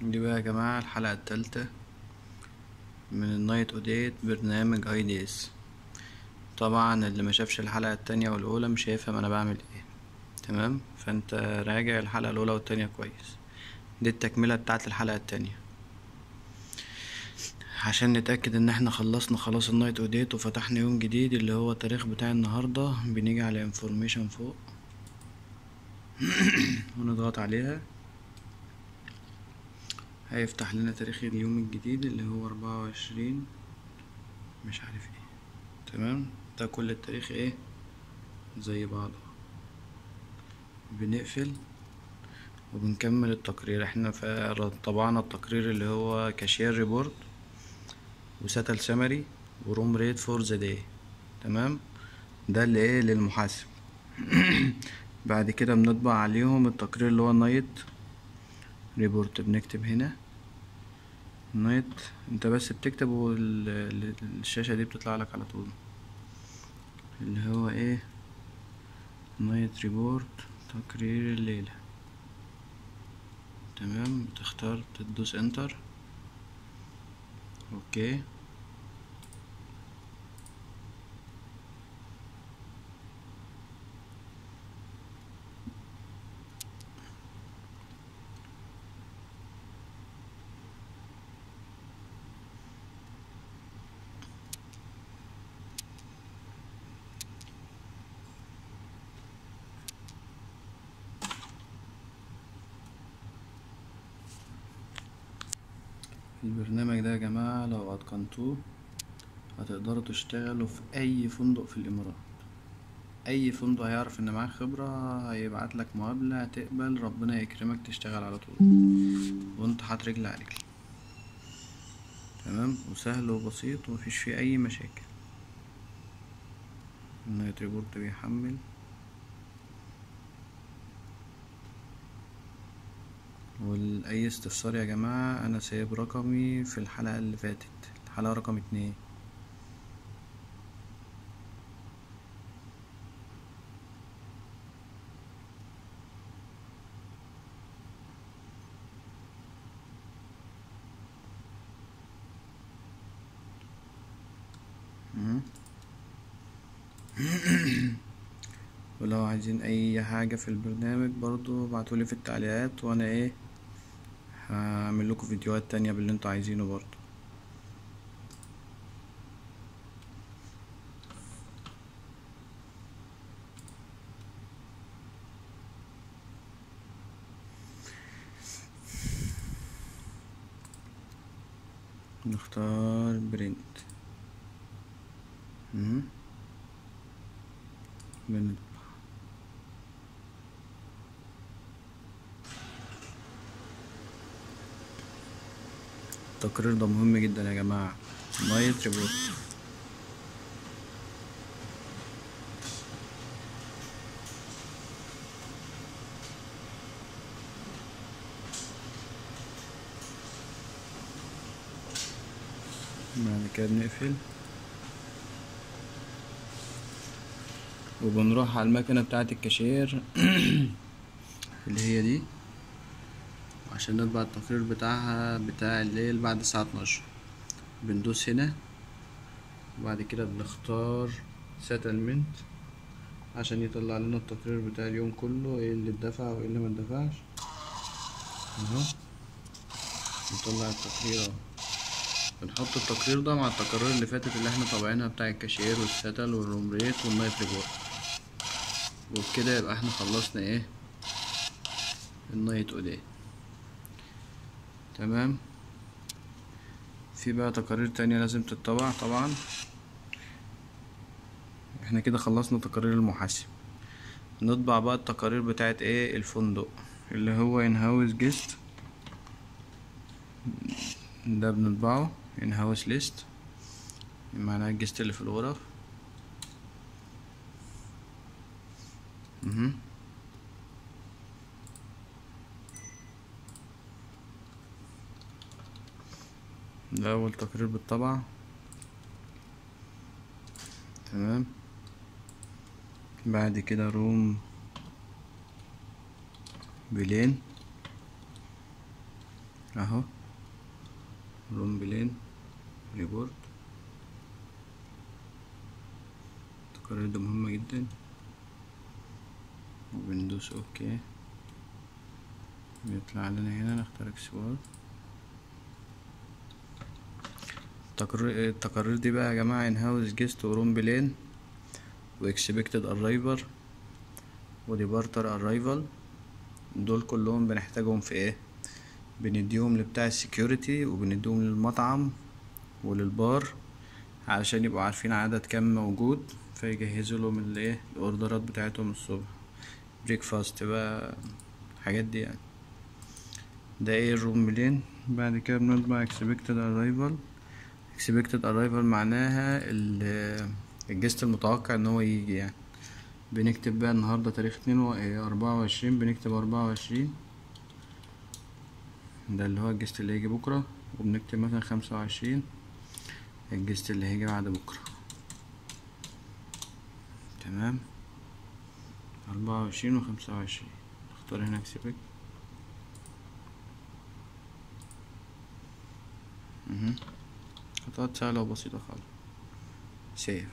دي بقى يا جماعة الحلقة التالتة من النايت اوديت برنامج اي دي اس. طبعا اللي ما شافش الحلقة التانية والاولى مش هيفهم انا بعمل ايه. تمام، فانت راجع الحلقة الاولى والتانية كويس. دي التكملة بتاعت الحلقة التانية عشان نتأكد ان احنا خلصنا خلاص النايت اوديت وفتحنا يوم جديد اللي هو التاريخ بتاع النهاردة. بنيجي على انفورميشن فوق ونضغط عليها، هيفتح لنا تاريخ اليوم الجديد اللي هو 24 مش عارف ايه. تمام، ده كل التاريخ ايه زي بعضه. بنقفل وبنكمل التقرير. احنا طبعنا التقرير اللي هو كاشير ريبورت وساتل سمري وروم ريت فور ذا داي. تمام، ده اللي ايه للمحاسب. بعد كده بنطبع عليهم التقرير اللي هو نايت ريبورت. بنكتب هنا نايت، انت بس بتكتب والشاشة دي بتطلع لك على طول اللي هو ايه نايت ريبورت تقرير الليلة. تمام، بتختار تدوس انتر. اوكي، البرنامج ده يا جماعة لو اتقنتوه هتقدروا تشتغلوا في اي فندق في الامارات. اي فندق هيعرف ان معاك خبرة هيبعت لك مقابلة، تقبل ربنا يكرمك تشتغل على طول وانت حاطط رجل على رجل. تمام، وسهل وبسيط ومفيش فيه اي مشاكل. النايت ريبورت بيحمل، واي استفسار يا جماعة انا سايب رقمي في الحلقة اللي فاتت، الحلقة رقم 2. ولو عايزين اي حاجة في البرنامج برضو ابعتولي في التعليقات وانا ايه هعمل لكم فيديوهات تانية باللي انتوا عايزينه برضو. نختار برنت. بنطبع. التقرير ده مهم جدا يا جماعة، نايت ريبورت. بعد كده بنقفل وبنروح على المكنة بتاعة الكاشير اللي هي دي عشان نطبع التقرير بتاعها بتاع الليل بعد الساعة 12. بندوس هنا وبعد كده بنختار سيتلمنت عشان يطلع لنا التقرير بتاع اليوم كله، ايه اللي اتدفع وايه اللي ما اتدفعش. اهو نطلع التقرير اهو. بنحط التقرير ده مع التقارير اللي فاتت اللي احنا طابعينها بتاع الكاشير والساتل والروم ريت والنايت ريبورت. وبكده يبقى احنا خلصنا ايه النايت اوديت. تمام، في بقى تقارير تانية لازم تتطبع طبعا. احنا كده خلصنا تقارير المحاسب. نطبع بقى التقارير بتاعت ايه الفندق اللي هو ان هاوس جيست. ده بنطبعه ان هاوس ليست، معناها الجست اللي في الغرف. ده اول تقرير بالطبع. تمام، بعد كده روم بلين. اهو روم بلين ريبورت. التقارير دي مهمة جدا، وبندوس اوكي. بيطلع لنا هنا نختار اكسبورت. التقارير دي بقى يا جماعة ان هاوس جيست وروم بلين واكسبكتد ارايفر وديبارتر ارايفل، دول كلهم بنحتاجهم في ايه؟ بنديهم لبتاع السكيورتي وبنديهم للمطعم وللبار علشان يبقوا عارفين عدد كام موجود، فيجهزوا لهم الايه الاوردرات بتاعتهم الصبح، بريكفاست بقى الحاجات دي يعني. ده ايه الروم بلين. بعد كده بنطبع expected arrival. expected arrival معناها الجست المتوقع ان هو يجي يعني. بنكتب بقى النهاردة تاريخ 24، بنكتب 24 ده اللي هو الجست اللي هيجي بكرة، وبنكتب مثلا 25 الجست اللي هيجي بعد بكرة. تمام، 24 و25. نختار هنا expect. خطوات سهلة وبسيطة خالص. سيف.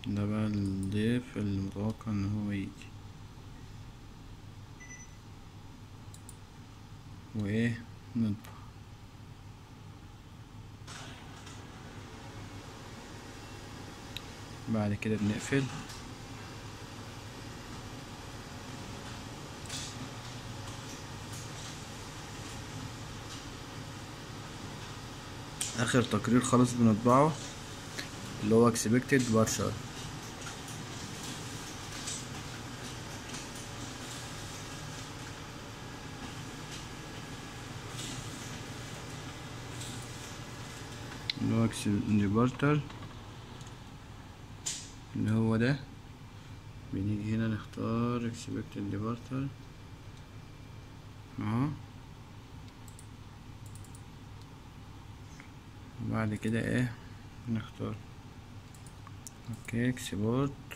ده بقى الضيف المتوقع ان هو يجي، وايه نطبع. بعد كده بنقفل. اخر تقرير خالص بنطبعه اللي هو expected partial. اللي هو departure اللي هو ده. بنيجي هنا نختار expected departure اهو. وبعد كده ايه نختار اوكي export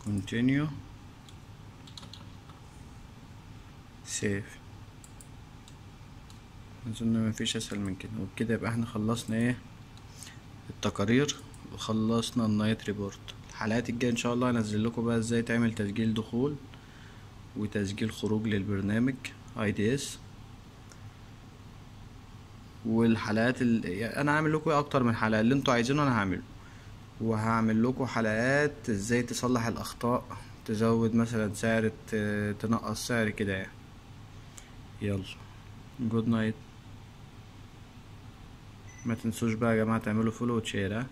continue save. اظن مفيش اسهل من كده. وبكده يبقى احنا خلصنا ايه التقارير وخلصنا النايت ريبورت. الحلقات الجايه ان شاء الله هنزل لكم بقى ازاي تعمل تسجيل دخول وتسجيل خروج للبرنامج IDS. والحلقات يعني انا هعمل لكم اكتر من حلقه، اللي انتوا عايزينه انا هعمله. وهعمل لكم حلقات ازاي تصلح الاخطاء، تزود مثلا سعر، تنقص سعر كده يعني. يلا جود نايت. ما تنسوش بقى يا جماعه تعملوا فولو وتشير.